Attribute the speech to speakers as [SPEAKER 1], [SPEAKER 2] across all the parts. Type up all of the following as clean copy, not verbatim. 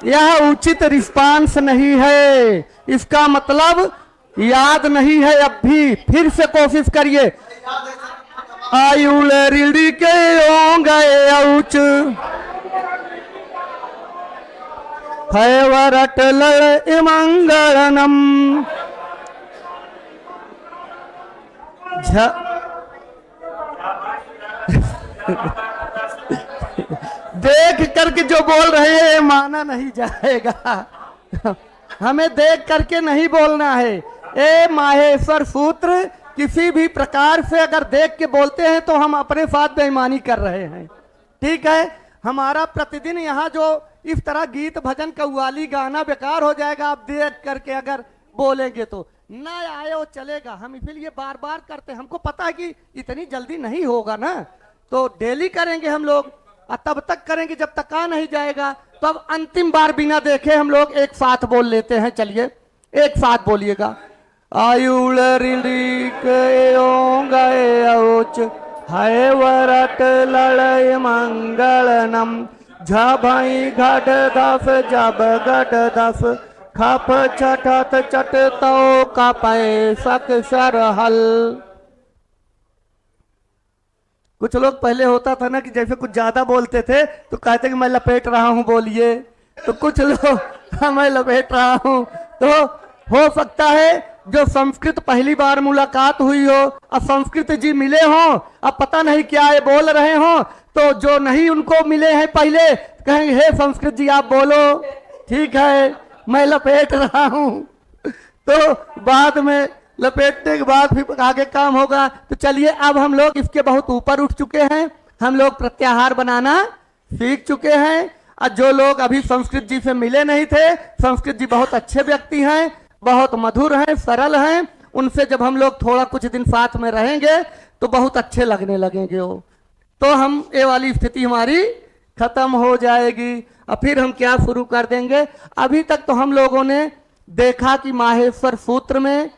[SPEAKER 1] यह उचित रिस्पांस नहीं है, इसका मतलब याद नहीं है। अब भी फिर से कोशिश करिए। आयुल रिड़ी के ओ गए औच है वरट लड़ मंगलनम। देख करके जो बोल रहे हैं माना नहीं जाएगा। हमें देख करके नहीं बोलना है। ए माहेश्वर सूत्र किसी भी प्रकार से अगर देख के बोलते हैं तो हम अपने साथ बेईमानी कर रहे हैं। ठीक है, हमारा प्रतिदिन यहाँ जो इस तरह गीत भजन कव्वाली गाना बेकार हो जाएगा आप देख करके अगर बोलेंगे तो। ना आए वो चलेगा, हम इसीलिए बार बार करते हैं। हमको पता है कि इतनी जल्दी नहीं होगा ना, तो डेली करेंगे हम लोग और तब तक करेंगे जब तक आ नहीं जाएगा। तो अब अंतिम बार बिना देखे हम लोग एक साथ बोल लेते हैं। चलिए एक साथ बोलिएगा। आयुल रिड़ी के ओ गए औच है वरट लड़य मंगलनम। झभई घट दफ जब घट दफ खप छठत चट तो कपय सक सरहल। कुछ लोग पहले होता था ना कि जैसे कुछ ज्यादा बोलते थे तो कहते कि मैं लपेट रहा हूं बोलिए, तो कुछ लोग हाँ मैं लपेट रहा हूं। तो हो सकता है जो संस्कृत पहली बार मुलाकात हुई हो और संस्कृत जी मिले हों, अब पता नहीं क्या ये बोल रहे हों, तो जो नहीं उनको मिले हैं पहले कहेंगे हे संस्कृत जी आप बोलो, ठीक है मैं लपेट रहा हूं। तो बाद में लपेटने के बाद फिर आगे काम होगा। तो चलिए अब हम लोग इसके बहुत ऊपर उठ चुके हैं, हम लोग प्रत्याहार बनाना सीख चुके हैं। और जो लोग अभी संस्कृत जी से मिले नहीं थे, संस्कृत जी बहुत अच्छे व्यक्ति हैं, बहुत मधुर हैं, सरल हैं। उनसे जब हम लोग थोड़ा कुछ दिन साथ में रहेंगे तो बहुत अच्छे लगने लगेंगे वो, तो हम ये वाली स्थिति हमारी खत्म हो जाएगी और फिर हम क्या शुरू कर देंगे। अभी तक तो हम लोगों ने देखा कि माहेश्वर सूत्र में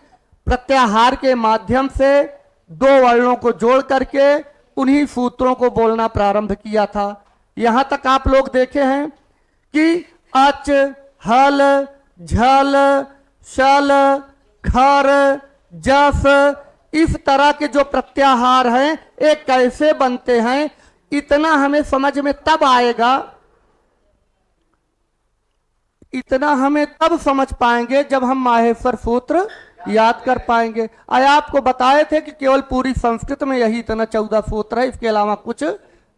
[SPEAKER 1] प्रत्याहार के माध्यम से दो वर्णों को जोड़ करके उन्हीं सूत्रों को बोलना प्रारंभ किया था। यहां तक आप लोग देखे हैं कि अच हल झल शल खर जस इस तरह के जो प्रत्याहार हैं ये कैसे बनते हैं, इतना हमें समझ में तब आएगा, इतना हमें तब समझ पाएंगे जब हम माहेश्वर सूत्र याद कर पाएंगे। आय आपको बताए थे कि केवल पूरी संस्कृत में यही इतना 14 सूत्र है, इसके अलावा कुछ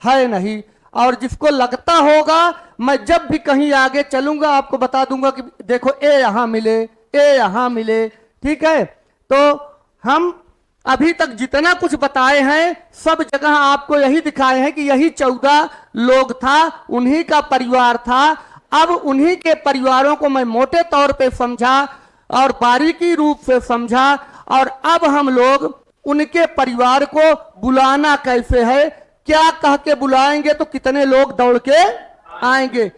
[SPEAKER 1] है नहीं। और जिसको लगता होगा मैं जब भी कहीं आगे चलूंगा आपको बता दूंगा कि देखो ए यहां मिले, ए यहां मिले, ठीक है। तो हम अभी तक जितना कुछ बताए हैं सब जगह आपको यही दिखाए हैं कि यही 14 लोग था, उन्हीं का परिवार था। अब उन्हीं के परिवारों को मैं मोटे तौर पे समझा और बारीकी रूप से समझा, और अब हम लोग उनके परिवार को बुलाना कैसे है, क्या कह के बुलाएंगे तो कितने लोग दौड़ के आएंगे,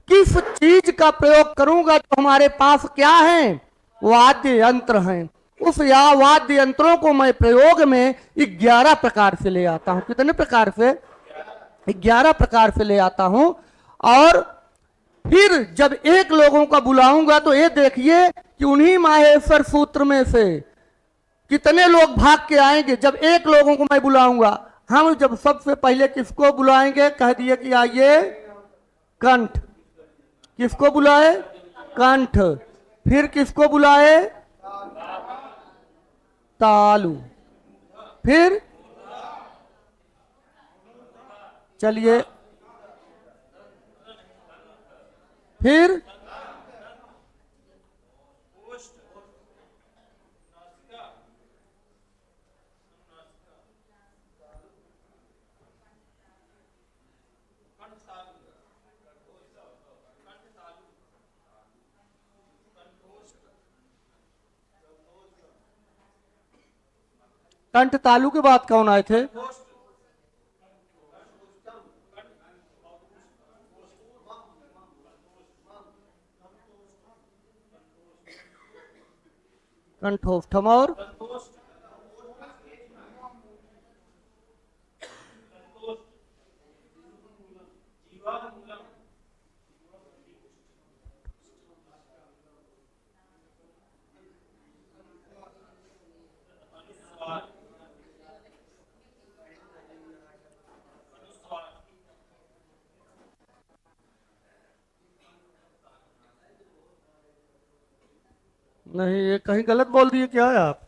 [SPEAKER 1] किस चीज का प्रयोग करूंगा, तो हमारे पास क्या है, वाद्य यंत्र हैं। उस या वाद्य यंत्रों को मैं प्रयोग में 11 प्रकार से ले आता हूं। कितने प्रकार से? 11 प्रकार से ले आता हूं। और फिर जब एक लोगों का बुलाऊंगा तो ये देखिए कि उन्हीं माहेश्वर सूत्र में से कितने लोग भाग के आएंगे। जब एक लोगों को मैं बुलाऊंगा, हम जब सबसे पहले किसको बुलाएंगे, कह दिए कि आइए कंठ, किसको बुलाए, कंठ। फिर किसको बुलाए, तालु। फिर चलिए, फिर कंठ तालु के बाद कौन आए थे? कंठोष्ठम और नहीं, ये कहीं गलत बोल दिए क्या है आप?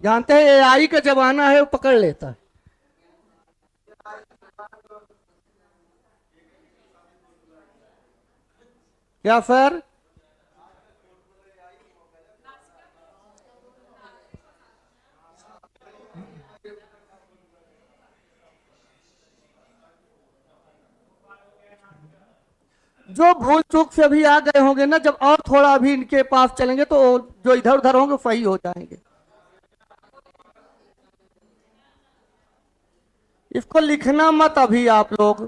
[SPEAKER 1] जानते हैं एआई का जमाना है, वो पकड़ लेता है। क्या सर? जो भूल चूक से अभी आ गए होंगे ना, जब और थोड़ा अभी इनके पास चलेंगे तो जो इधर उधर होंगे सही हो जाएंगे। इसको लिखना मत अभी आप लोग,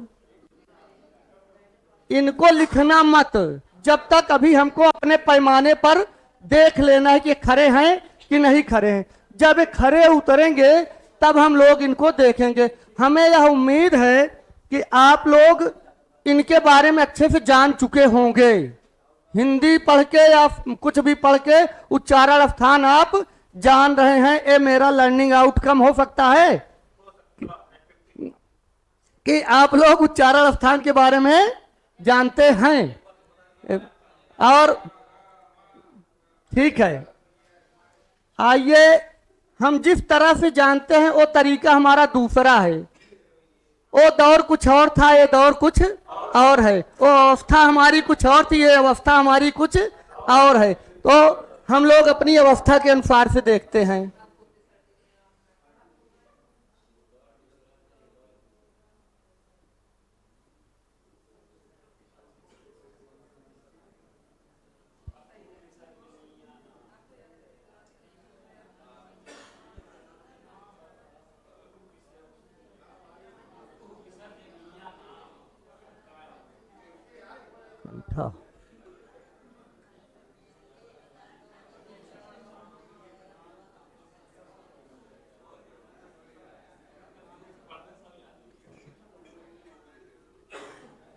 [SPEAKER 1] इनको लिखना मत। जब तक अभी हमको अपने पैमाने पर देख लेना है कि ये खरे हैं कि नहीं खरे हैं। जब ये खरे उतरेंगे तब हम लोग इनको देखेंगे। हमें यह उम्मीद है कि आप लोग इनके बारे में अच्छे से जान चुके होंगे। हिंदी पढ़ के या कुछ भी पढ़ के उच्चारण स्थान आप जान रहे हैं। ये मेरा लर्निंग आउटकम हो सकता है कि आप लोग उच्चारण स्थान के बारे में जानते हैं। और ठीक है, आइए, हम जिस तरह से जानते हैं वो तरीका हमारा दूसरा है। वो दौर कुछ और था, ये दौर कुछ और है। वो अवस्था हमारी कुछ और थी, ये अवस्था हमारी कुछ और है। तो हम लोग अपनी अवस्था के अनुसार से देखते हैं। कंठा,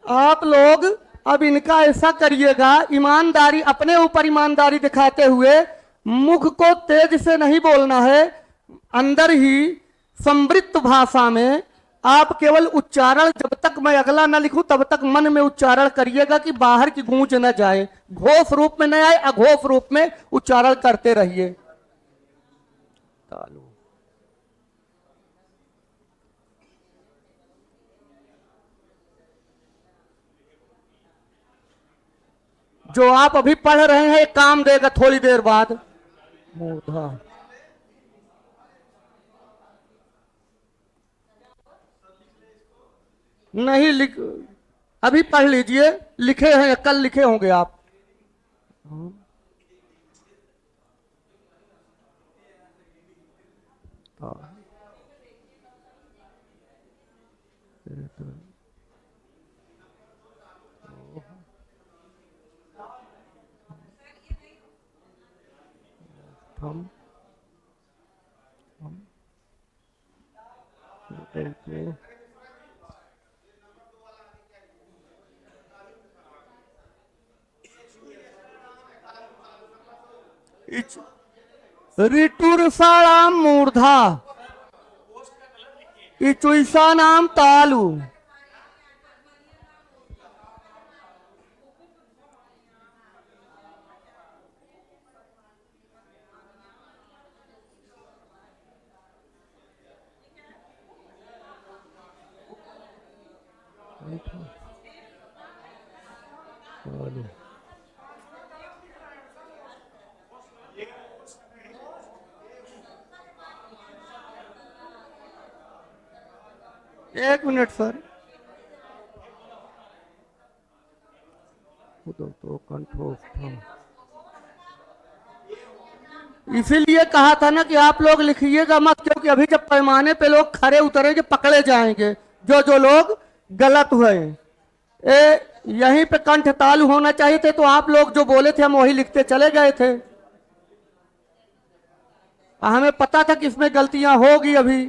[SPEAKER 1] आप लोग अब इनका ऐसा करिएगा, ईमानदारी, अपने ऊपर ईमानदारी दिखाते हुए मुख को तेज से नहीं बोलना है। अंदर ही समृद्ध भाषा में आप केवल उच्चारण, जब तक मैं अगला न लिखूं तब तक मन में उच्चारण करिएगा कि बाहर की गूंज न जाए, घोष रूप में न आए, अघोष रूप में उच्चारण करते रहिए। तालु, जो आप अभी पढ़ रहे हैं काम देगा थोड़ी देर बाद। मूर्धा, नहीं लिख, अभी पढ़ लीजिए, लिखे हैं, कल लिखे होंगे आप। हम ऋतुर्षाणाम मूर्धा, इचुषाणाम तालु। एक मिनट सर, तो कंठोत्थम, इसीलिए कहा था ना कि आप लोग लिखिएगा मत, क्योंकि अभी जब पैमाने पे लोग खरे उतरेंगे पकड़े जाएंगे, जो जो लोग गलत हुए। यहीं पे कंठ तालु होना चाहिए थे, तो आप लोग जो बोले थे हम वही लिखते चले गए थे। हमें पता था कि इसमें गलतियां होगी अभी।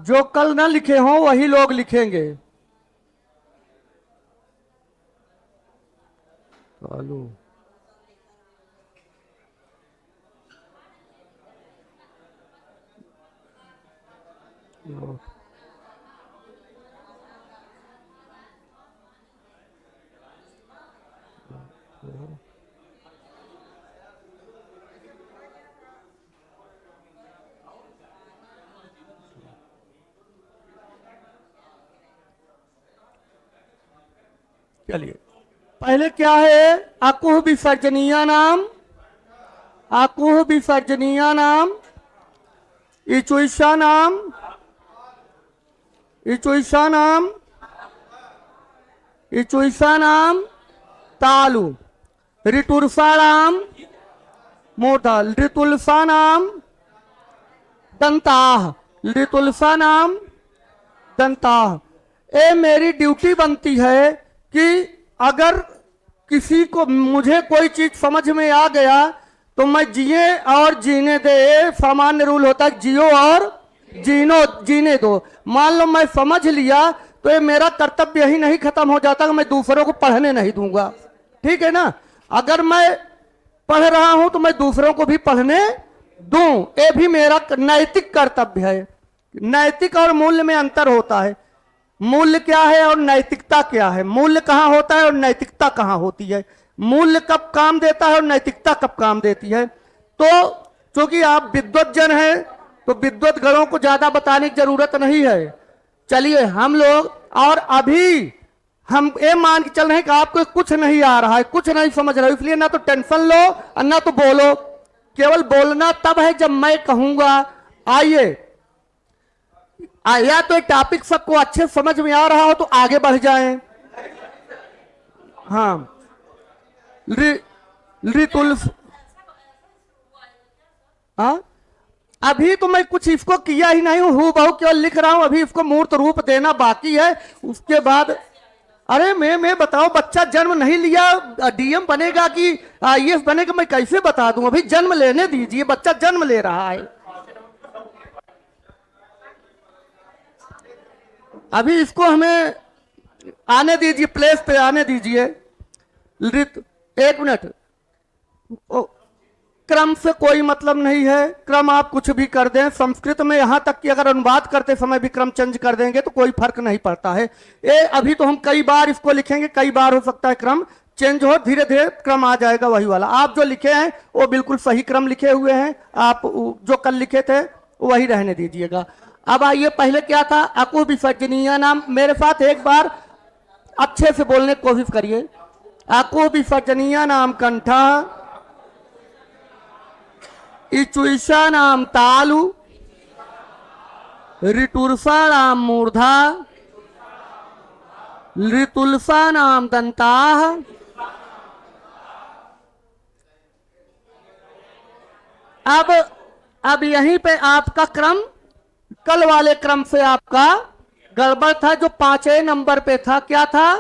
[SPEAKER 1] जो कल ना लिखे हों वही लोग लिखेंगे। चालू चलिए, पहले क्या है? अकुह विसर्जनीय नाम, अकुह विसर्जनीय नाम, इचुईसा नाम, इचुईसा नाम, इचुईसा नाम तालु, ऋतुर्सा नाम मूर्धा, ऋतुलसा नाम दंताह, ऋतुलसा नाम दंताह। ये मेरी ड्यूटी बनती है कि अगर किसी को मुझे कोई चीज समझ में आ गया तो मैं जिए और जीने दे। सामान्य रूल होता है जियो और जीने दो। मान लो मैं समझ लिया तो ये मेरा कर्तव्य ही नहीं खत्म हो जाता कि मैं दूसरों को पढ़ने नहीं दूंगा। ठीक है ना? अगर मैं पढ़ रहा हूं तो मैं दूसरों को भी पढ़ने दूं, ये भी मेरा नैतिक कर्तव्य है। नैतिक और मूल्य में अंतर होता है। मूल्य क्या है और नैतिकता क्या है? मूल्य कहां होता है और नैतिकता कहां होती है? मूल्य कब काम देता है और नैतिकता कब काम देती है? तो चूंकि आप विद्वत जन हैं तो विद्वत गणों को ज्यादा बताने की जरूरत नहीं है। चलिए हम लोग, और अभी हम ये मान के चल रहे हैं कि आपको कुछ नहीं आ रहा है, कुछ नहीं समझ रहे हो, इसलिए ना तो टेंशन लो और ना तो बोलो। केवल बोलना तब है जब मैं कहूंगा। आइए, या तो एक टॉपिक सबको अच्छे समझ में आ रहा हो तो आगे बढ़ जाएं। हाँ, ऋतुल, हाँ, अभी तो मैं कुछ इसको किया ही नहीं हूं, बहू केवल लिख रहा हूं। अभी इसको मूर्त रूप देना बाकी है। उसके बाद अरे मैं बताओ, बच्चा जन्म नहीं लिया, डीएम बनेगा कि आईएएस बनेगा मैं कैसे बता दूं? अभी जन्म लेने दीजिए, बच्चा जन्म ले रहा है। अभी इसको हमें आने दीजिए, प्लेस पे आने दीजिए। एक मिनट, क्रम से कोई मतलब नहीं है। क्रम आप कुछ भी कर दें। संस्कृत में यहां तक कि अगर अनुवाद करते समय भी क्रम चेंज कर देंगे तो कोई फर्क नहीं पड़ता है। ये अभी तो हम कई बार इसको लिखेंगे, कई बार हो सकता है क्रम चेंज हो, धीरे धीरे क्रम आ जाएगा वही वाला। आप जो लिखे हैं वो बिल्कुल सही क्रम लिखे हुए हैं। आप जो कल लिखे थे वही रहने दीजिएगा। अब आइए, पहले क्या था? अकु विसर्जनीय नाम। मेरे साथ एक बार अच्छे से बोलने की कोशिश करिए। अकु विसर्जनीय नाम कंठा, इचुईसा नाम तालु, ऋतुर्सा नाम मूर्धा, ऋतुलसा नाम दंताह। अब यहीं पे आपका क्रम कल वाले क्रम से आपका गड़बड़ था, जो 5वें नंबर पे था। क्या था?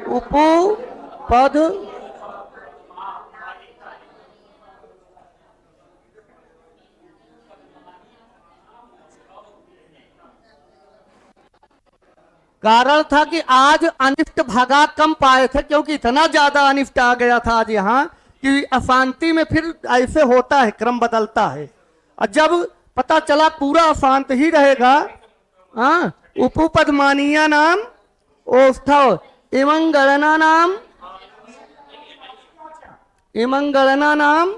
[SPEAKER 1] उपु पद कारण था कि आज अनिष्ट भागा कम पाए थे, क्योंकि इतना ज्यादा अनिष्ट आ गया था आज यहाँ कि अशांति में फिर ऐसे होता है, क्रम बदलता है। और जब पता चला पूरा अशांत ही रहेगा, हाँ, उपपदमानीय नाम ओस्थव इमंगणना नाम, इमंगणना नाम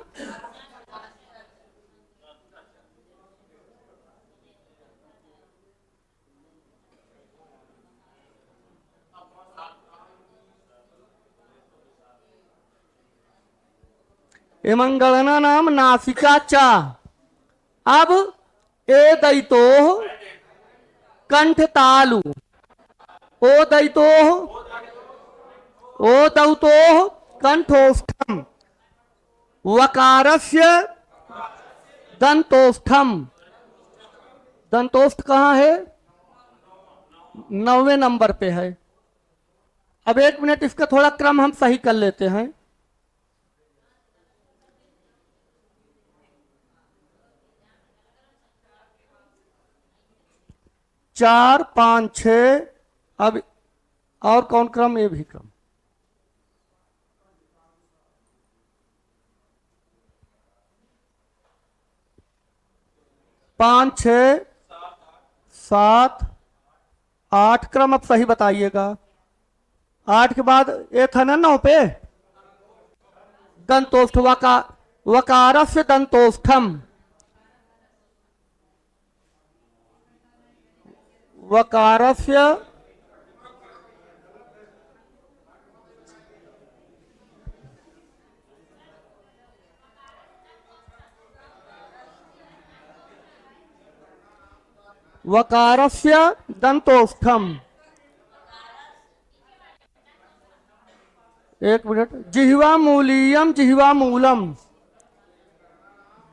[SPEAKER 1] इमंगणना नाम नासिका चा। अब ए दैतो कंठ तालु, ओ दैतो, ओ दौतो कंठोष्ठम, वकारस्य दंतोष्ठम। दंतोष्ठ कहाँ है? 9वें नंबर पे है। अब एक मिनट, इसका थोड़ा क्रम हम सही कर लेते हैं। 4 5 6। अब और कौन क्रम? ये भी क्रम। पांच, 6, 7, 8 क्रम। अब सही बताइएगा। 8 के बाद ये था ना 9 पे दंतोष्ठ। वकारस्य दंतोष्ठम। वकारस्य वकारस्य दंतोष्ठम। एक मिनट। जिह्वा मूलीयम जिह्वा मूलम।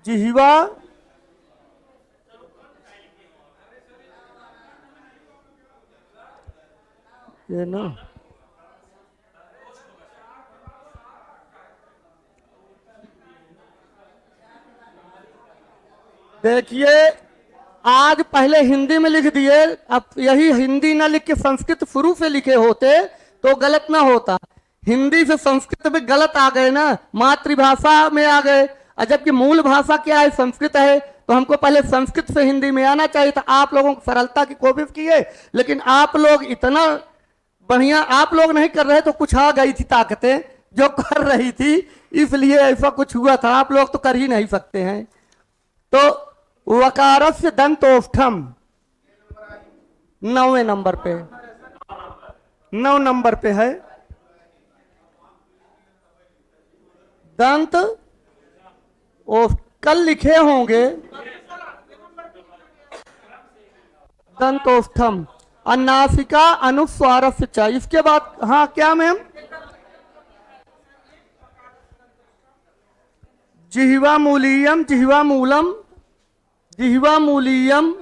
[SPEAKER 1] जिह्वा ये ना देखिए, आज पहले हिंदी में लिख दिए। अब यही हिंदी ना लिख के संस्कृत शुरू से लिखे होते तो गलत ना होता। हिंदी से संस्कृत में गलत आ गए ना, मातृभाषा में आ गए। और जबकि मूल भाषा क्या है? संस्कृत है। तो हमको पहले संस्कृत से हिंदी में आना चाहिए था। आप लोगों को सरलता की कोशिश की है, लेकिन आप लोग इतना बढ़िया आप लोग नहीं कर रहे तो कुछ आ गई थी ताकतें जो कर रही थी, इसलिए ऐसा कुछ हुआ था। आप लोग तो कर ही नहीं सकते हैं। तो वकारस्य दंतोष्ठम 9वें नंबर पे, 9 नंबर पे है दंत ओष्ठ। कल लिखे होंगे दंतोष्ठम। अन्नासिका अनुस्वारस्य च। इसके बाद हाँ क्या मैम? जिह्वा मूलीयम जिह्वा मूलम। जिह्वा मूलीयम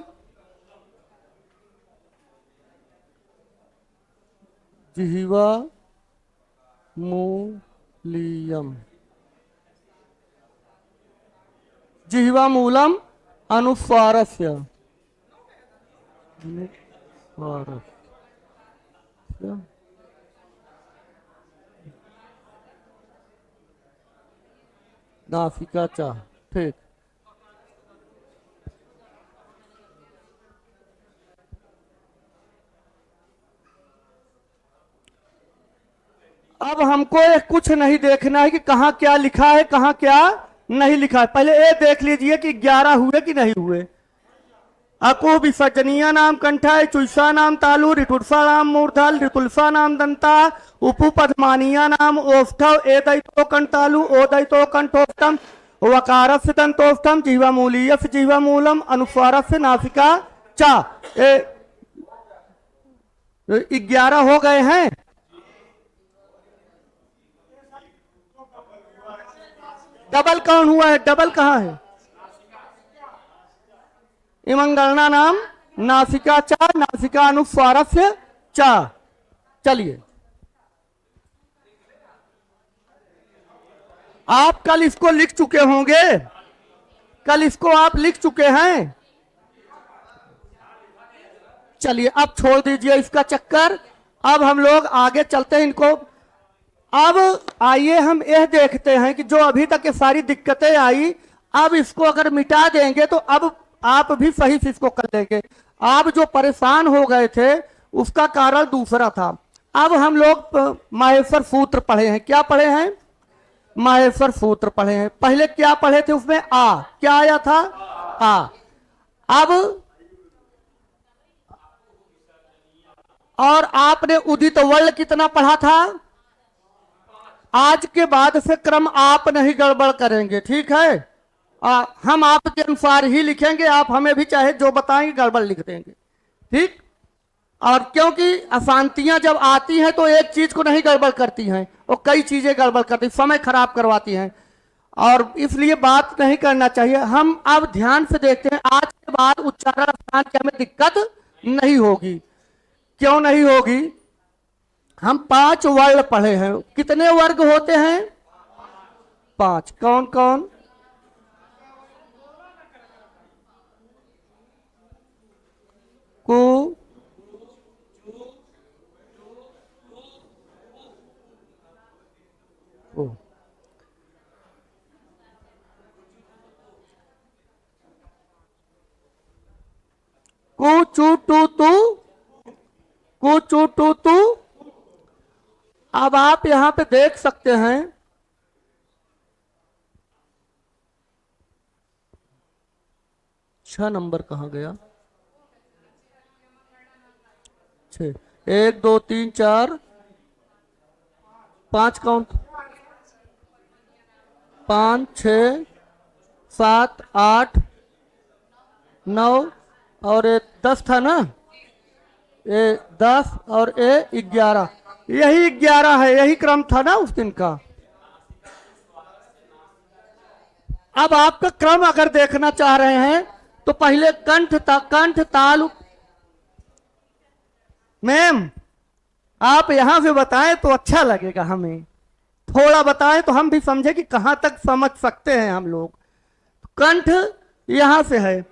[SPEAKER 1] जिह्वा मूलीयम जिह्वा मूलम अनुस्वारस्य। नासिका चा। ठीक। अब हमको ये कुछ नहीं देखना है कि कहाँ क्या लिखा है कहाँ क्या नहीं लिखा है। पहले ये देख लीजिए कि 11 हुए कि नहीं हुए। अकु विसर्जनीय नाम कंठा, चुईसा नाम तालु, ऋतुर्षा नाम मूर्धल, ऋतुल्फा नाम दंता, उपपदमानीय नाम ओष्ठव, ए दैतो कंठालु, ओ दैतो कंठोष्ठम, वकारस्य दंतोष्ठम, जिह्वा मूलीयस्य जिह्वा मूलम, अनुस्वारस्य नासिका चा। 11 हो गए हैं। डबल कौन हुआ है? डबल कहाँ है? इमंगलना नाम नासिका चा, नासिका अनुस्वारस्य चा। चलिए, आप कल इसको लिख चुके होंगे। कल इसको आप लिख चुके हैं। चलिए अब छोड़ दीजिए इसका चक्कर। अब हम लोग आगे चलते हैं इनको। अब आइए हम यह देखते हैं कि जो अभी तक ये सारी दिक्कतें आई, अब इसको अगर मिटा देंगे तो अब आप भी सही से इसको कर लेंगे। आप जो परेशान हो गए थे उसका कारण दूसरा था। अब हम लोग माहेश्वर सूत्र पढ़े हैं। क्या पढ़े हैं? माहेश्वर सूत्र पढ़े हैं। पहले क्या पढ़े थे? उसमें आ क्या आया था? आ। अब और आपने उदित वर्ण कितना पढ़ा था? आज के बाद से क्रम आप नहीं गड़बड़ करेंगे, ठीक है? हम आपके अनुसार ही लिखेंगे। आप हमें भी चाहे जो बताएंगे गड़बड़ लिख देंगे, ठीक? और क्योंकि अशांतियां जब आती हैं तो एक चीज को नहीं गड़बड़ करती हैं, वो कई चीजें गड़बड़ करती, समय खराब करवाती हैं, और इसलिए बात नहीं करना चाहिए। हम अब ध्यान से देखते हैं। आज के बाद उच्चारण स्थान की हमें दिक्कत नहीं होगी। क्यों नहीं होगी? हम 5 वर्ण पढ़े हैं। कितने वर्ग होते हैं? 5। कौन कौन? कु चू टू तू, कू चू टू तू। अब आप यहां पे देख सकते हैं, छह नंबर कहां गया, छः, 1 2 3 4 5 काउंट, 5 6 7 8 9 और 10 था ना, ये 10 और 11, यही 11 है, यही क्रम था ना उस दिन का। अब आपका क्रम अगर देखना चाह रहे हैं तो पहले कंठ ताल। मैम आप यहां से बताएं तो अच्छा लगेगा, हमें थोड़ा बताएं तो हम भी समझे कि कहां तक समझ सकते हैं हम लोग। कंठ यहां से है,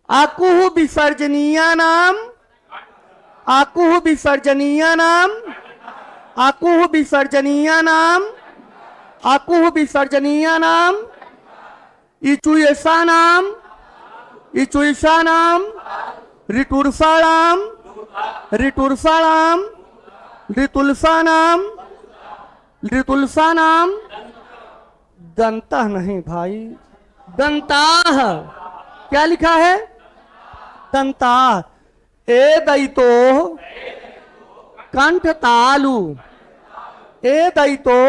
[SPEAKER 1] आकुह विसर्जनीय नाम, आकुह विसर्जनीय नाम, आकुह विसर्जनीय नाम, आकुह विसर्जनीय नाम, इचुयसा नाम, इचुयसा नाम, ऋतुर्सा नाम, ऋतुर्सा नाम, ऋतुलसा नाम, ऋतुलसा नाम, दंता नहीं भाई, दंताह, क्या लिखा है, दंताह। ए दैतो कंठ तालु, ए दैतो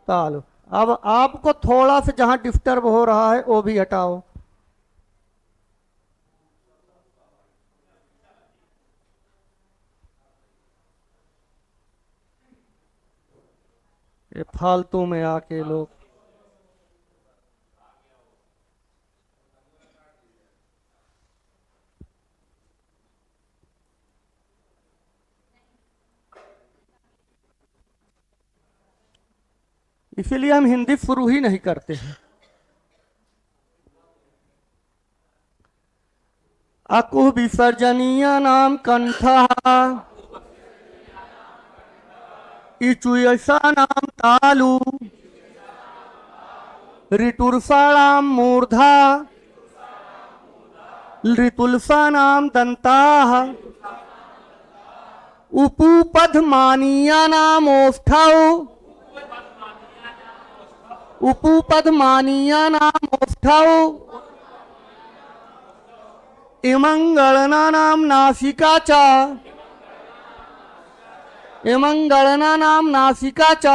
[SPEAKER 1] तालु। अब आपको थोड़ा सा जहां डिस्टर्ब हो रहा है वो भी हटाओ। ये फालतू में आके लोग, इसीलिए हम हिंदी शुरू ही नहीं करते हैं। अकुह विसर्जनीय नाम कंठा, इचुयसा नाम तालु, ऋतुर्सा नाम मूर्धा, ऋतुलसा नाम दंताः, उपुपधमानीया नाम ओष्ठौ, उपुपधमानीया नाम ओष्ठौ, इमंगलना नाम नासिका च, इमंगलना नाम नासिका च,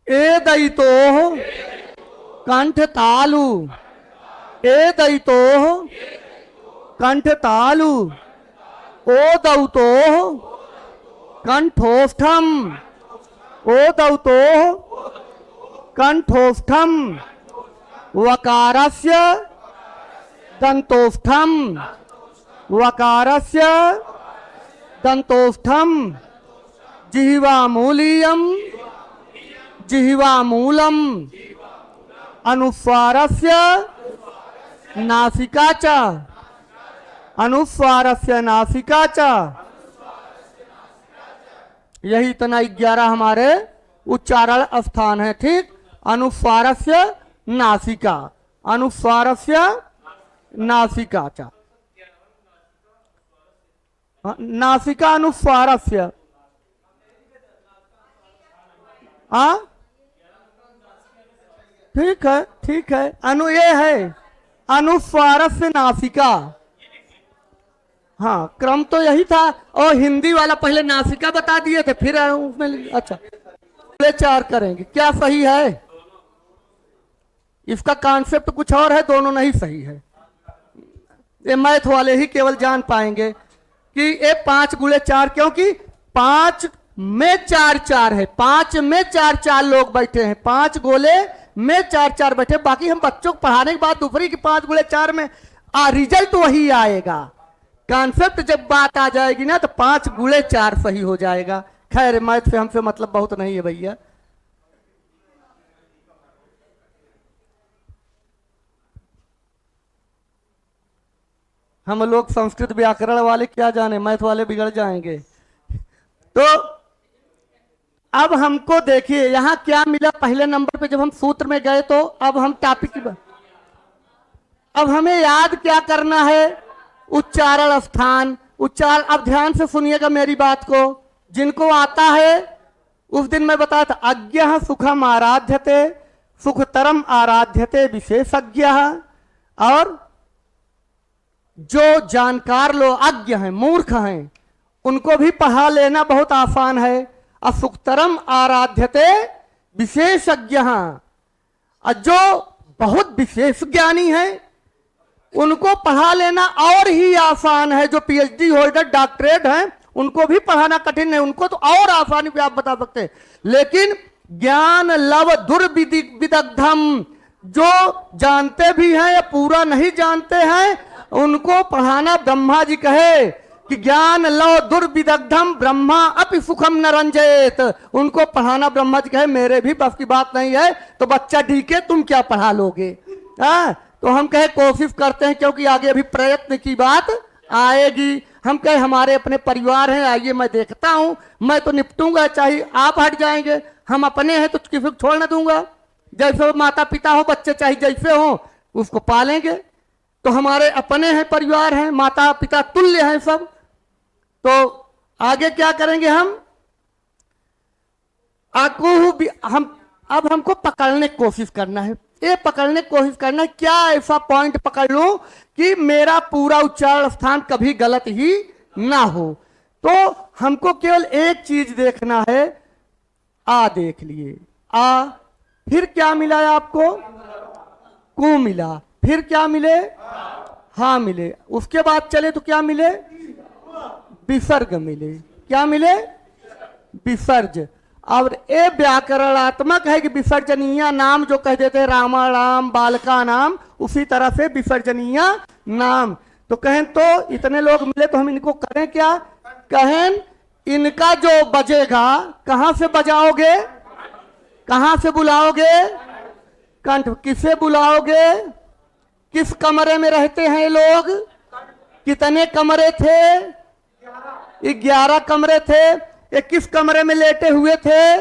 [SPEAKER 1] ए दैतो कंठ तालु, ए दैतो कंठ तालु, ओ दौतो कंठोष्ठम, ओ दौतो कंठोष्ठम, वकारस्य दंतोष्ठम, वकारस्य दंतोष्ठम, जिह्वामूलीयम, जिह्वामूलम, अनुस्वारस्य नासिका च, अनुस्वारस्य नासिका च। यही इतना 11 हमारे उच्चारण स्थान है, ठीक। अनुस्वारस्य नासिका, अनुस्वारस्य नासिका च, नासिका अनुस्वारस्य, ठीक है, ठीक है। ये है अनुस्वारस्य नासिका, हाँ क्रम तो यही था। और हिंदी वाला पहले नासिका बता दिए थे, फिर उसमें अच्छा गुले चार करेंगे, क्या सही है? इसका कॉन्सेप्ट कुछ और है, दोनों नहीं सही है। ये मैथ वाले ही केवल जान पाएंगे कि ये 5 गुणे 4, क्योंकि 5 में 4 4 है, 5 में 4 4 लोग बैठे हैं, 5 गोले में 4 4 बैठे। बाकी हम बच्चों को पढ़ाने के बाद दूसरी की 5 गुणे 4 में रिजल्ट वही आएगा। कॉन्सेप्ट जब बात आ जाएगी ना तो 5 गुणे 4 सही हो जाएगा। खैर मैथ से हमसे मतलब बहुत नहीं है भैया। हम लोग संस्कृत व्याकरण वाले क्या जाने, मैथ वाले बिगड़ जाएंगे। तो अब हमको देखिए यहां क्या मिला। पहले नंबर पे जब हम सूत्र में गए तो अब हम टॉपिक की अब हमें याद क्या करना है? उच्चारण स्थान। उच्चारण, अब ध्यान से सुनिएगा मेरी बात को, जिनको आता है उस दिन मैं बताया था, अज्ञः सुखम आराध्यते सुखतरम आराध्यते विशेषज्ञः। और जो जानकार लोग अज्ञ हैं, मूर्ख हैं, उनको भी पढ़ा लेना बहुत आसान है। असुखतरम आराध्यते विशेषज्ञः, जो बहुत विशेष ज्ञानी है उनको पढ़ा लेना और ही आसान है। जो पीएचडी होल्डर डॉक्टरेट हैं उनको भी पढ़ाना कठिन है, उनको तो और आसानी पे आप बता सकते हैं। लेकिन ज्ञान लव दुर्विदग्धम, जो जानते भी हैं या पूरा नहीं जानते हैं, उनको पढ़ाना, ब्रह्मा जी कहे कि ज्ञान लव दुर्विदग्धम ब्रह्मा अपि सुखम न रंजयेत, उनको पढ़ाना ब्रह्मा जी कहे मेरे भी बस की बात नहीं है, तो बच्चा ढीके तुम क्या पढ़ा लोगे। तो हम कहे कोशिश करते हैं, क्योंकि आगे अभी प्रयत्न की बात आएगी। हम कहे हमारे अपने परिवार हैं, आइए मैं देखता हूं, मैं तो निपटूंगा, चाहे आप हट जाएंगे, हम अपने हैं तो किसी को छोड़ ना दूंगा। जैसे माता पिता हो, बच्चे चाहे जैसे हो उसको पालेंगे, तो हमारे अपने हैं, परिवार हैं, माता पिता तुल्य हैं सब। तो आगे क्या करेंगे हम अब हमको पकड़ने की कोशिश करना है। ये पकड़ने की कोशिश करना है, क्या ऐसा पॉइंट पकड़ लूं कि मेरा पूरा उच्चारण स्थान कभी गलत ही ना हो। तो हमको केवल एक चीज देखना है, आ देख लिए, आ, फिर क्या मिला है आपको? कु मिला, फिर क्या मिले? हा मिले, उसके बाद चले तो क्या मिले? विसर्ग मिले। क्या मिले? विसर्ज। और ये व्याकरणात्मक है कि विसर्जनीय नाम जो कह देते हैं, रामा राम बालका नाम, उसी तरह से विसर्जनीय नाम। तो कहें तो इतने लोग मिले तो हम इनको करें क्या? कहें इनका जो बजेगा, कहां से बजाओगे? कहां से बुलाओगे? कंठ। किसे बुलाओगे? किस कमरे में रहते हैं लोग? कितने कमरे थे? 11 कमरे थे। ये किस कमरे में लेटे हुए थे?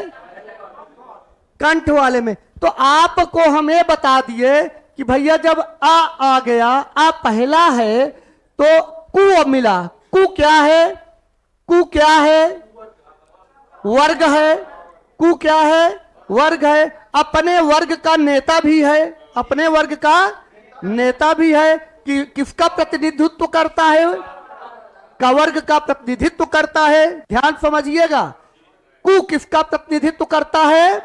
[SPEAKER 1] कंठ वाले में। तो आपको हमें बता दिए कि भैया जब आ गया, आ पहला है तो कु मिला। कु क्या है? कु क्या है? वर्ग है। कु क्या है? वर्ग है। अपने वर्ग का नेता भी है, अपने वर्ग का नेता भी है। कि किसका प्रतिनिधित्व करता है? कवर्ग का प्रतिनिधित्व करता है। ध्यान समझिएगा, कु किसका प्रतिनिधित्व करता है?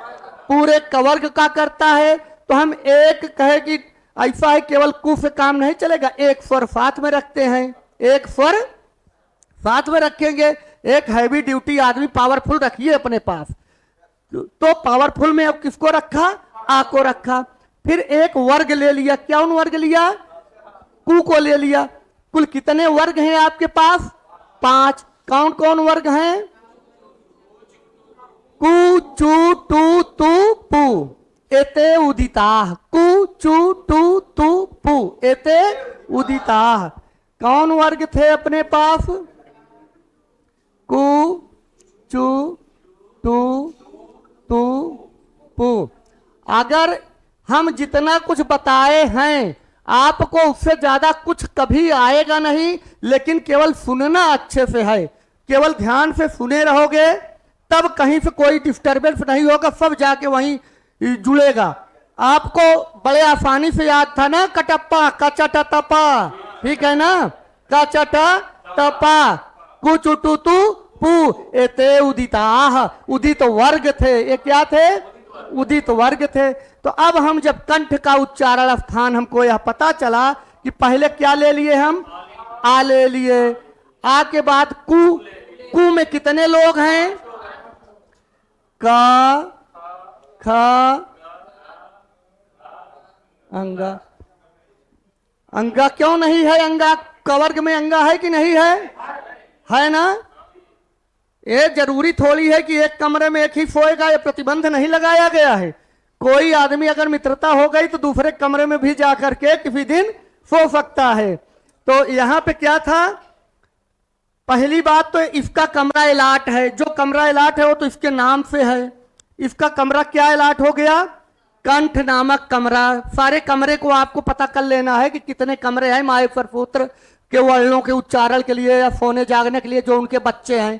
[SPEAKER 1] पूरे कवर्ग का करता है। तो हम एक कहे कि ऐसा है, केवल कु से काम नहीं चलेगा, एक स्वर साथ में रखते हैं, एक स्वर साथ में रखेंगे। एक हैवी ड्यूटी आदमी पावरफुल रखिए अपने पास, तो पावरफुल में अब किसको रखा? आ को रखा। फिर एक वर्ग ले लिया। क्या उन वर्ग लिया? कु को ले लिया। कुल कितने वर्ग हैं आपके पास? 5। कौन कौन वर्ग हैं? कु चु टू तु पु एते उदिताः। कु चु टू तु पु एते उदिताः। कौन वर्ग थे अपने पास? कु चु टू तु पु। अगर हम जितना कुछ बताए हैं आपको उससे ज्यादा कुछ कभी आएगा नहीं, लेकिन केवल सुनना अच्छे से है। केवल ध्यान से सुने रहोगे तब कहीं से कोई डिस्टरबेंस नहीं होगा, सब जाके वहीं जुड़ेगा। आपको बड़े आसानी से याद था ना, कटप्पा कचट तपा, ठीक है ना? कचट तपा कुचुटू पु एते उदिताः। उदित वर्ग थे, ये क्या थे? उदित वर्ग थे। तो अब हम जब कंठ का उच्चारण स्थान हमको यह पता चला कि पहले क्या ले लिए हम? आ ले लिए। आ के बाद कु। कु में कितने लोग हैं? का, खा, अंगा। अंगा क्यों नहीं है? अंगा कवर्ग में अंगा है कि नहीं है? है ना? ये जरूरी थोड़ी है कि एक कमरे में एक ही सोएगा, ये प्रतिबंध नहीं लगाया गया है। कोई आदमी अगर मित्रता हो गई तो दूसरे कमरे में भी जाकर के किसी दिन सो सकता है। तो यहां पे क्या था? पहली बात तो इसका कमरा अलाट है। जो कमरा अलाट है वो तो इसके नाम से है। इसका कमरा क्या अलाट हो गया? कंठ नामक कमरा। सारे कमरे को आपको पता कर लेना है कि कितने कमरे हैं माए सरपुत्र के वर्णों के उच्चारण के लिए या सोने जागने के लिए जो उनके बच्चे हैं।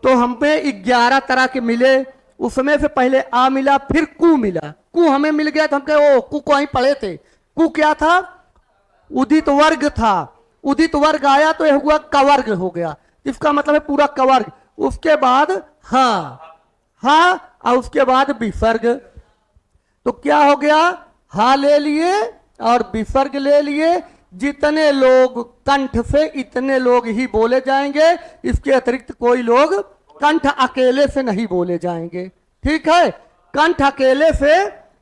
[SPEAKER 1] तो हमें 11 तरह के मिले। उसमें से पहले आ मिला, फिर कु मिला। कु हमें मिल गया तो हम कहे ओ कु को ही पढ़े थे। कु क्या था? उदित वर्ग था। उदित वर्ग आया तो यह हुआ कवर्ग हो गया, इसका मतलब है पूरा कवर्ग। उसके बाद हा, हा और उसके बाद विसर्ग। तो क्या हो गया? हा ले लिए और विसर्ग ले लिए। जितने लोग कंठ से इतने लोग ही बोले जाएंगे, इसके अतिरिक्त कोई लोग कंठ अकेले से नहीं बोले जाएंगे। ठीक है, कंठ अकेले से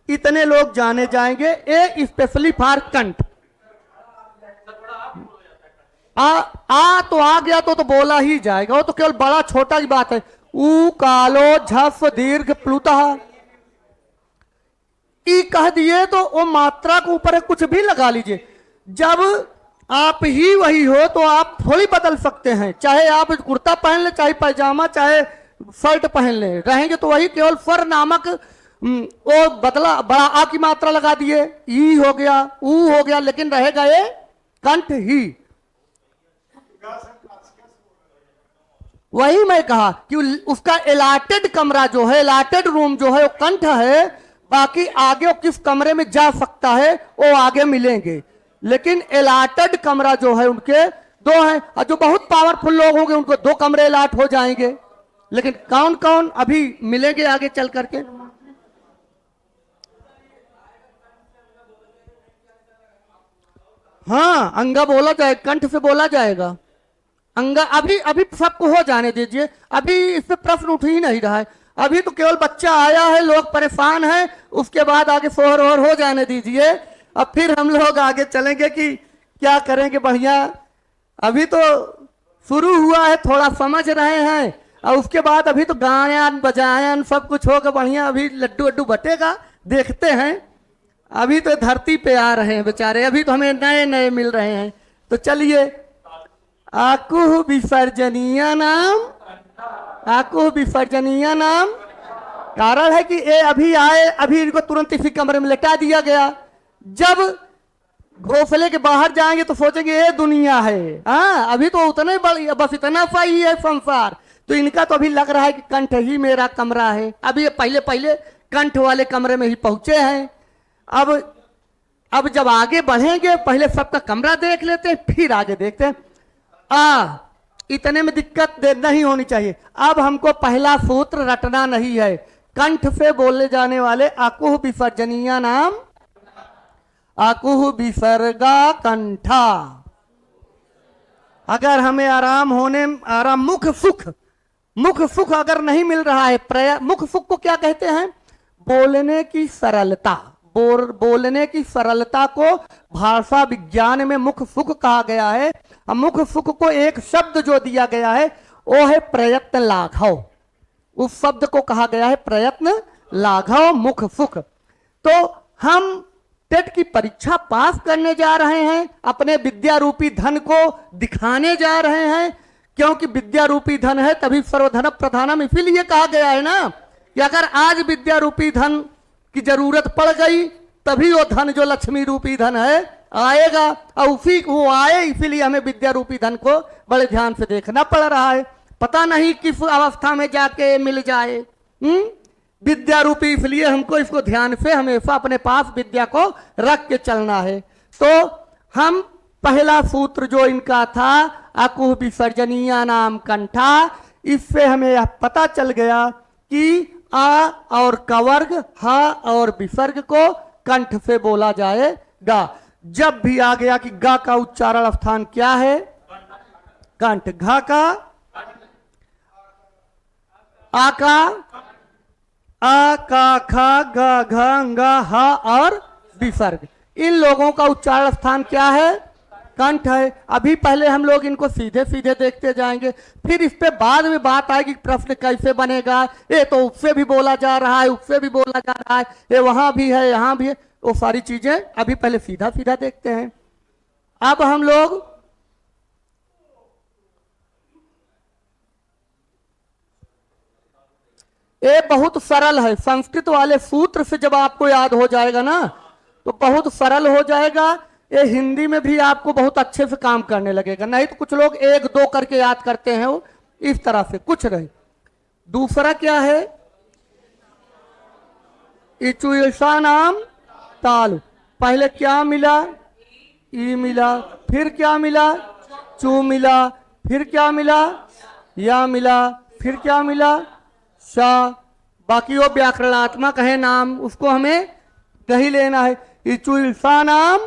[SPEAKER 1] इतने लोग जाने जाएंगे। ए स्पेशली फॉर कंठ। आ तो आ गया तो बोला ही जाएगा, वो तो केवल बड़ा छोटा की बात है। ऊ कालो झफ दीर्घ प्लुतः। ई कह दिए तो वो मात्रा के ऊपर कुछ भी लगा लीजिए। जब आप ही वही हो तो आप थोड़ी बदल सकते हैं। चाहे आप कुर्ता पहन ले, चाहे पैजामा, चाहे शर्ट पहन ले, रहेंगे तो वही। केवल फर नामक वो बदला, बड़ा आ की मात्रा लगा दिए, ई हो गया, ऊ हो गया, लेकिन रहेगा ये कंठ ही। वही मैं कहा कि उसका एलाटेड कमरा जो है, एलाटेड रूम जो है वो कंठ है। बाकी आगे वो किस कमरे में जा सकता है वो आगे मिलेंगे, लेकिन एलाटेड कमरा जो है उनके दो हैं। और जो बहुत पावरफुल लोग होंगे उनको 2 कमरे एलाट हो जाएंगे। लेकिन कौन कौन अभी मिलेंगे आगे चल करके। हाँ, अंगा बोला जाए, कंठ से बोला जाएगा अंगा। अभी अभी सबको हो जाने दीजिए, अभी इस पे प्रश्न उठ ही नहीं रहा है। अभी तो केवल बच्चा आया है, लोग परेशान हैं। उसके बाद आगे शोहर और हो जाने दीजिए। अब फिर हम लोग आगे चलेंगे कि क्या करेंगे बढ़िया। अभी तो शुरू हुआ है, थोड़ा समझ रहे हैं, और उसके बाद अभी तो गायन बजायन सब कुछ होगा बढ़िया। अभी लड्डू वड्डू बटेगा, देखते हैं। अभी तो धरती पे आ रहे हैं बेचारे, अभी तो हमें नए नए मिल रहे हैं। तो चलिए, आकुह विसर्जनीय नाम, आकुह विसर्जनीय नाम। कारण है कि ये अभी आए, अभी इनको तुरंत इसी कमरे में लेटा दिया गया। जब घोंसले के बाहर जाएंगे तो सोचेंगे ये दुनिया है। हाँ, अभी तो उतने बस इतना सा ही है संसार। तो इनका तो अभी लग रहा है कि कंठ ही मेरा कमरा है। अभी ये पहले पहले कंठ वाले कमरे में ही पहुंचे हैं। अब जब आगे बढ़ेंगे, पहले सबका कमरा देख लेते हैं, फिर आगे देखते हैं। इतने में दिक्कत नहीं होनी चाहिए। अब हमको पहला सूत्र रटना नहीं है। कंठ से बोले जाने वाले आकुह विसर्जनीय नाम, आकुह विसर्गा कंठा। अगर हमें आराम मुख सुख अगर नहीं मिल रहा है, मुख सुख को क्या कहते हैं? बोलने की सरलता। बोलने की सरलता को भाषा विज्ञान में मुख सुख कहा गया है। मुख सुख को एक शब्द जो दिया गया है वो है प्रयत्न लाघव। उस शब्द को कहा गया है प्रयत्न लाघव, मुख सुख। तो हम टेट की परीक्षा पास करने जा रहे हैं, अपने विद्या रूपी धन को दिखाने जा रहे हैं। क्योंकि विद्या रूपी धन है तभी सर्वधन प्रधानम, इसीलिए कहा गया है ना कि अगर आज विद्या रूपी धन की जरूरत पड़ गई तभी वो धन जो लक्ष्मी रूपी धन है आएगा। और उसी वो आए, इसीलिए हमें विद्या रूपी धन को बड़े ध्यान से देखना पड़ रहा है। पता नहीं किस अवस्था में जाके मिल जाए। विद्या रूपी, इसलिए हमको इसको ध्यान से हमेशा अपने पास विद्या को रख के चलना है। तो हम पहला सूत्र जो इनका था आकुह विसर्जनीय नाम कंठा, इससे हमें यह पता चल गया कि आ और कवर्ग, हा और विसर्ग को कंठ से बोला जाएगा। जब भी आ गया कि गा का उच्चारण स्थान क्या है? कंठ। घा का, आ का, आ का खा गा घा गा हा और विसर्ग, इन लोगों का उच्चारण स्थान क्या है? कंठ है। अभी पहले हम लोग इनको सीधे सीधे देखते जाएंगे, फिर इस पे बाद में बात आएगी प्रश्न कैसे बनेगा। ये तो उससे भी बोला जा रहा है, उससे भी बोला जा रहा है, ये वहां भी है, यहां भी है, वो सारी चीजें अभी पहले सीधा सीधा देखते हैं। अब हम लोग ये बहुत सरल है, संस्कृत वाले सूत्र से जब आपको याद हो जाएगा ना तो बहुत सरल हो जाएगा। ये हिंदी में भी आपको बहुत अच्छे से काम करने लगेगा। नहीं तो कुछ लोग एक दो करके याद करते हैं, वो इस तरह से कुछ नहीं। दूसरा क्या है, इचुसा नाम तालु। पहले क्या मिला, ई मिला, फिर क्या मिला, चू मिला, फिर क्या मिला, या मिला, फिर क्या मिला, सा। बाकी वो व्याकरणात्मक है नाम, उसको हमें नहीं लेना है। इचुसा नाम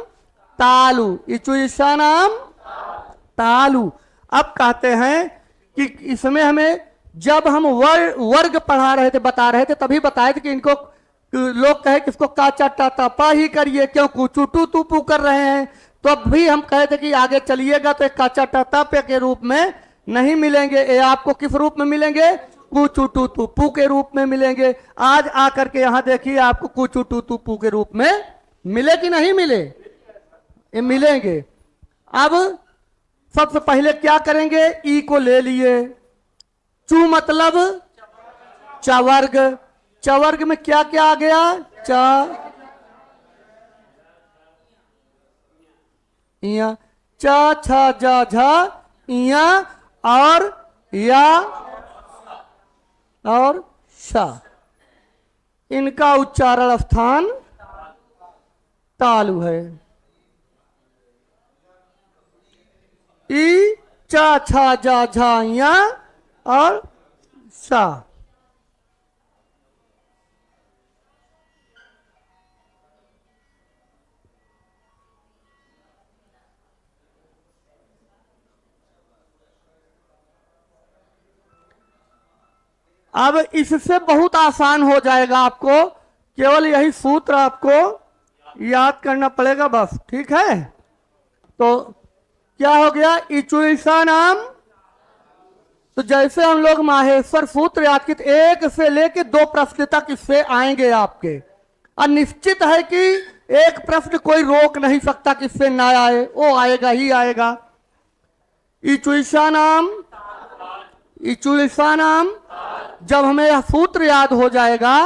[SPEAKER 1] तालु, इचुसा नाम तालु। अब कहते हैं कि इसमें हमें जब हम वर्ग पढ़ा रहे थे, बता रहे थे, तभी बताए थे कि इनको लोग कहे कि इसको का चट्टा तपा ही करिए, क्यों कुचुटू तुपू कर रहे हैं। तो अब भी हम कहे थे कि आगे चलिएगा तो एक काचा तप के रूप में नहीं मिलेंगे, ये आपको किस रूप में मिलेंगे, कुचुटू तुपू के रूप में मिलेंगे। आज आकर के यहाँ देखिए आपको कुचुटू तुपू के रूप में मिले कि नहीं मिले, ये मिलेंगे। अब सबसे पहले क्या करेंगे, ई को ले लिए, चू मतलब चवर्ग, चवर्ग में क्या क्या आ गया, चा, इया, चा छा जा झा, इया और या और शा। इनका उच्चारण स्थान तालु है। ई चा छा जा झा या और सा। अब इससे बहुत आसान हो जाएगा, आपको केवल यही सूत्र आपको याद करना पड़ेगा बस, ठीक है। तो क्या हो गया, इचुसा नाम। तो जैसे हम लोग माहेश्वर सूत्र याद किए, एक से लेके 2 प्रश्न तक इससे आएंगे आपके, और निश्चित है कि एक प्रश्न कोई रोक नहीं सकता कि इससे ना आए, वो आएगा ही आएगा। इचुसा नाम, इचुसा नाम। जब हमें यह सूत्र याद हो जाएगा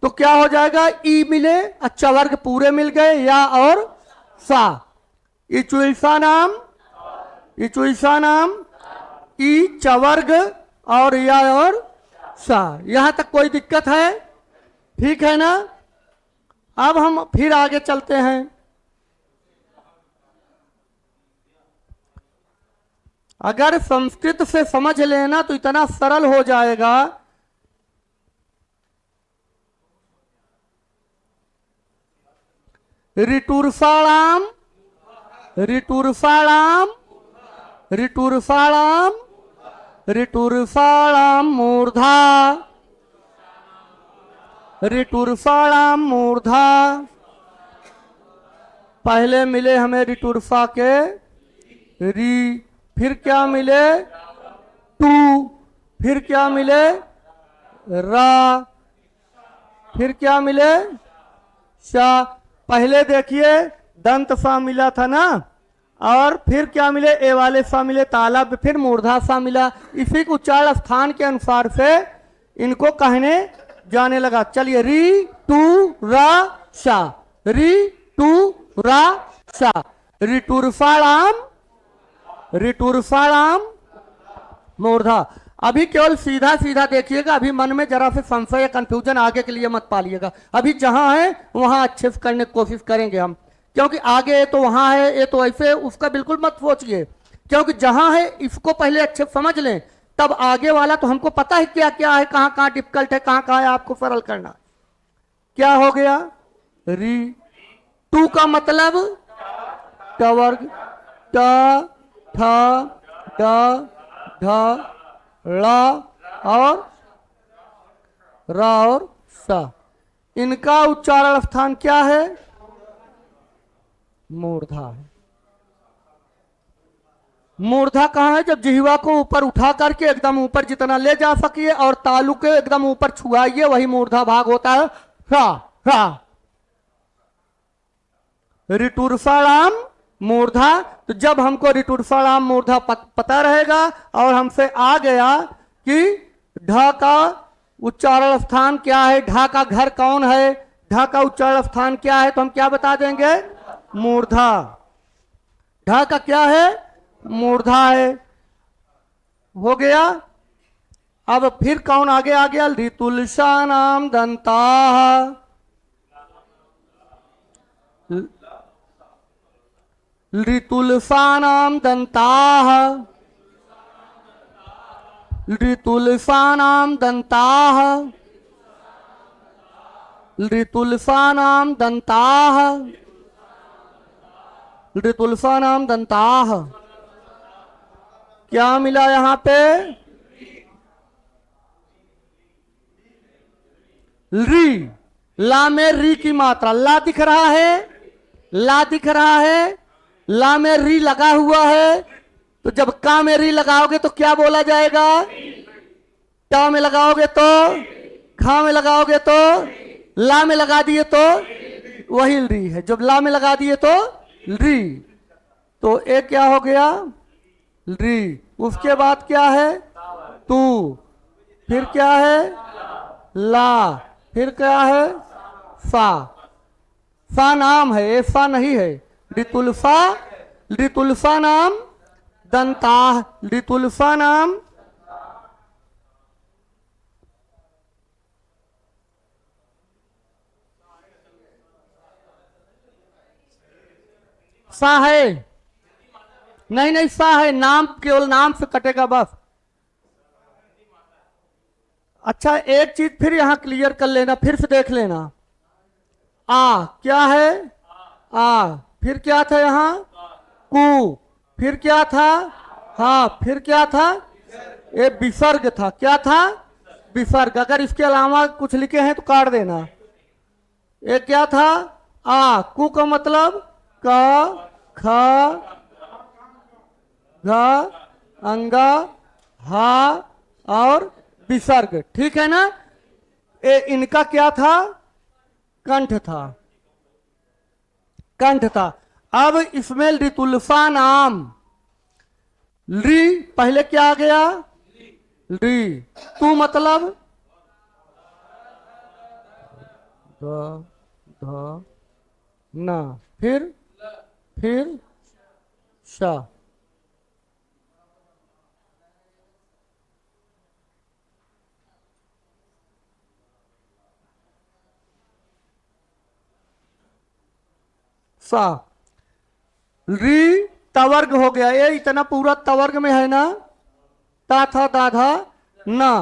[SPEAKER 1] तो क्या हो जाएगा, ई मिले, अच्छा वर्ग पूरे मिल गए, या और सा। इचुसा नाम, इचुसा नाम, ई चवर्ग और या और सा। यहां तक कोई दिक्कत है, ठीक है ना। अब हम फिर आगे चलते हैं। अगर संस्कृत से समझ लेना तो इतना सरल हो जाएगा। ऋटुर्षाणाम, ऋटुर्षाणाम, ऋटुर्षाणाम, ऋटुर्षाणाम मूर्धा, ऋटुर्षाणाम मूर्धा। पहले मिले हमें ऋटुर्षा के री, फिर क्या मिले, टू, फिर क्या मिले, रा, फिर क्या मिले, शा। पहले देखिए दंत सा मिला था ना, और फिर क्या मिले, ए वाले सा मिले ताला, फिर मूर्धा सा मिला। इसी के उच्चारण स्थान के अनुसार से इनको कहने जाने लगा। चलिए, री टू रा शा, री टू रा शा, ऋटुर्षाणाम, ऋटुर्षाणाम मूर्धा। अभी केवल सीधा सीधा देखिएगा, अभी मन में जरा से संशय या कंफ्यूजन आगे के लिए मत पालिएगा। अभी जहां है वहां अच्छे से करने की कोशिश करेंगे हम, क्योंकि आगे ये तो वहां है, ये तो ऐसे, उसका बिल्कुल मत सोचिए। क्योंकि जहां है इसको पहले अच्छे से समझ लें, तब आगे वाला तो हमको पता है क्या क्या है, कहां कहां डिफिकल्ट है, कहां कहां है आपको सरल करना। क्या हो गया, री टू का मतलब टवर्ग, ट ठा ड ढ ला और रा और सा। इनका उच्चारण स्थान क्या है, मूर्धा है। मूर्धा कहाँ है, जब जिह्वा को ऊपर उठा करके एकदम ऊपर जितना ले जा सकिए और तालु के एकदम ऊपर छुआइए, वही मूर्धा भाग होता है। रा रा, ऋटुर्षाणाम मूर्धा। तो जब हमको ऋटुर्षाणाम मूर्धा पता रहेगा और हमसे आ गया कि ढ का उच्चारण स्थान क्या है? ढा का घर कौन है? ढा का उच्चारण स्थान क्या है? तो हम क्या बता देंगे? मूर्धा। ढा का क्या है? मूर्धा है। हो गया। अब फिर कौन आगे आ गया? ऋतुलसा नाम दंता। ऋतुलसा नाम दंता। ऋतुलसा नाम दंता। ऋतुलसा नाम दंता। ऋतुलसा नाम दंता। क्या मिला यहां पे? री। ला में री की मात्रा। ला दिख रहा है? ला दिख रहा है? ला में री लगा हुआ है। तो जब का में री लगाओगे तो क्या बोला जाएगा? टा में लगाओगे तो, खा में लगाओगे तो, ला में लगा दिए तो वही री है। जब ला में लगा दिए तो री। तो एक क्या हो गया? री। उसके बाद क्या है? तू। फिर क्या है? ला। फिर क्या है? फा। फा नाम है, ये फा नहीं है। ऋतुल्फा। ऋतुल्फा नाम दंता। ऋतुल्फा नाम सा है। नहीं नहीं, सा है। नाम केवल नाम से कटेगा बस। अच्छा, एक चीज फिर यहां क्लियर कर लेना, फिर से देख लेना। आ क्या है? आ। फिर क्या था यहां? कु। फिर क्या था? हाँ। फिर क्या था? ये विसर्ग था। क्या था? विसर्ग। अगर इसके अलावा कुछ लिखे हैं तो काट देना। ये क्या था? आ। कु का मतलब क, ख, घ, अंगा, हा और विसर्ग। ठीक है ना? इनका क्या था? कंठ था। कंठ था। अब इसमें ऋतुल्फा नाम। री पहले क्या आ गया? री। तू मतलब ध, ध, ना। फिर सा। सा। री तवर्ग हो गया। ये इतना पूरा तवर्ग में है ना? ता था दा था ना।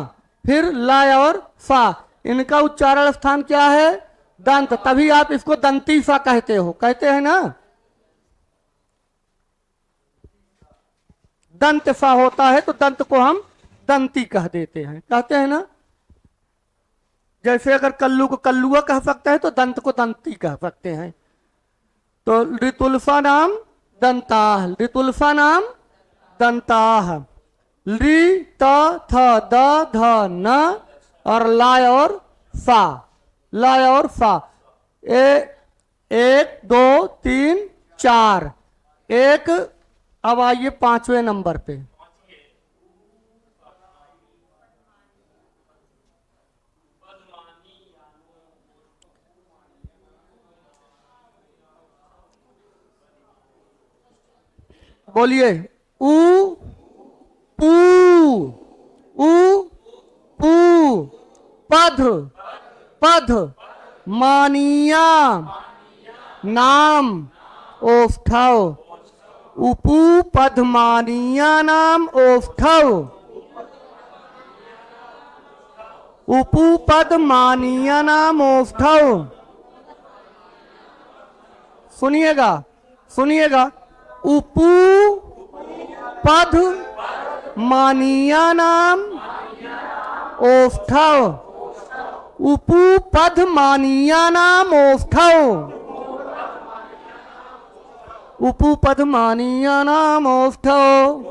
[SPEAKER 1] फिर ला और फा। इनका उच्चारण स्थान क्या है? दंत। तभी आप इसको दंती सा कहते हो। कहते हैं ना? दंत सा होता है तो दंत को हम दंती कह देते हैं। कहते हैं ना? जैसे अगर कल्लू को कल्लुआ कह सकते हैं तो दंत को दंती कह सकते हैं। तो ऋतुल्फा नाम दंता। ऋतुल्फा नाम दंता। ली त थ द ध न और ला और फा। ला और फा। ए, 1 2 3 4। एक। अब आइए 5वें नंबर पे। बोलिए। ऊ पू। ऊ पू। पध। पध मानिया नाम ओष्ठव। उपू पध मानिया नाम ओष्ठव। उपू पद मानिया नाम ओष्ठव। सुनिएगा, सुनिएगा। उपू पद मानिया नाम ओष्ठव। उपू पद मानिया नाम ओष्ठव। उपू पद मानिया नाम ओष्ठव।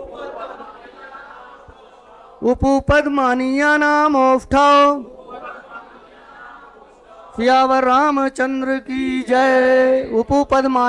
[SPEAKER 1] उपू पद मानिया नाम ओष्ठव। सियावर रामचंद्र की जय। उपू पद मान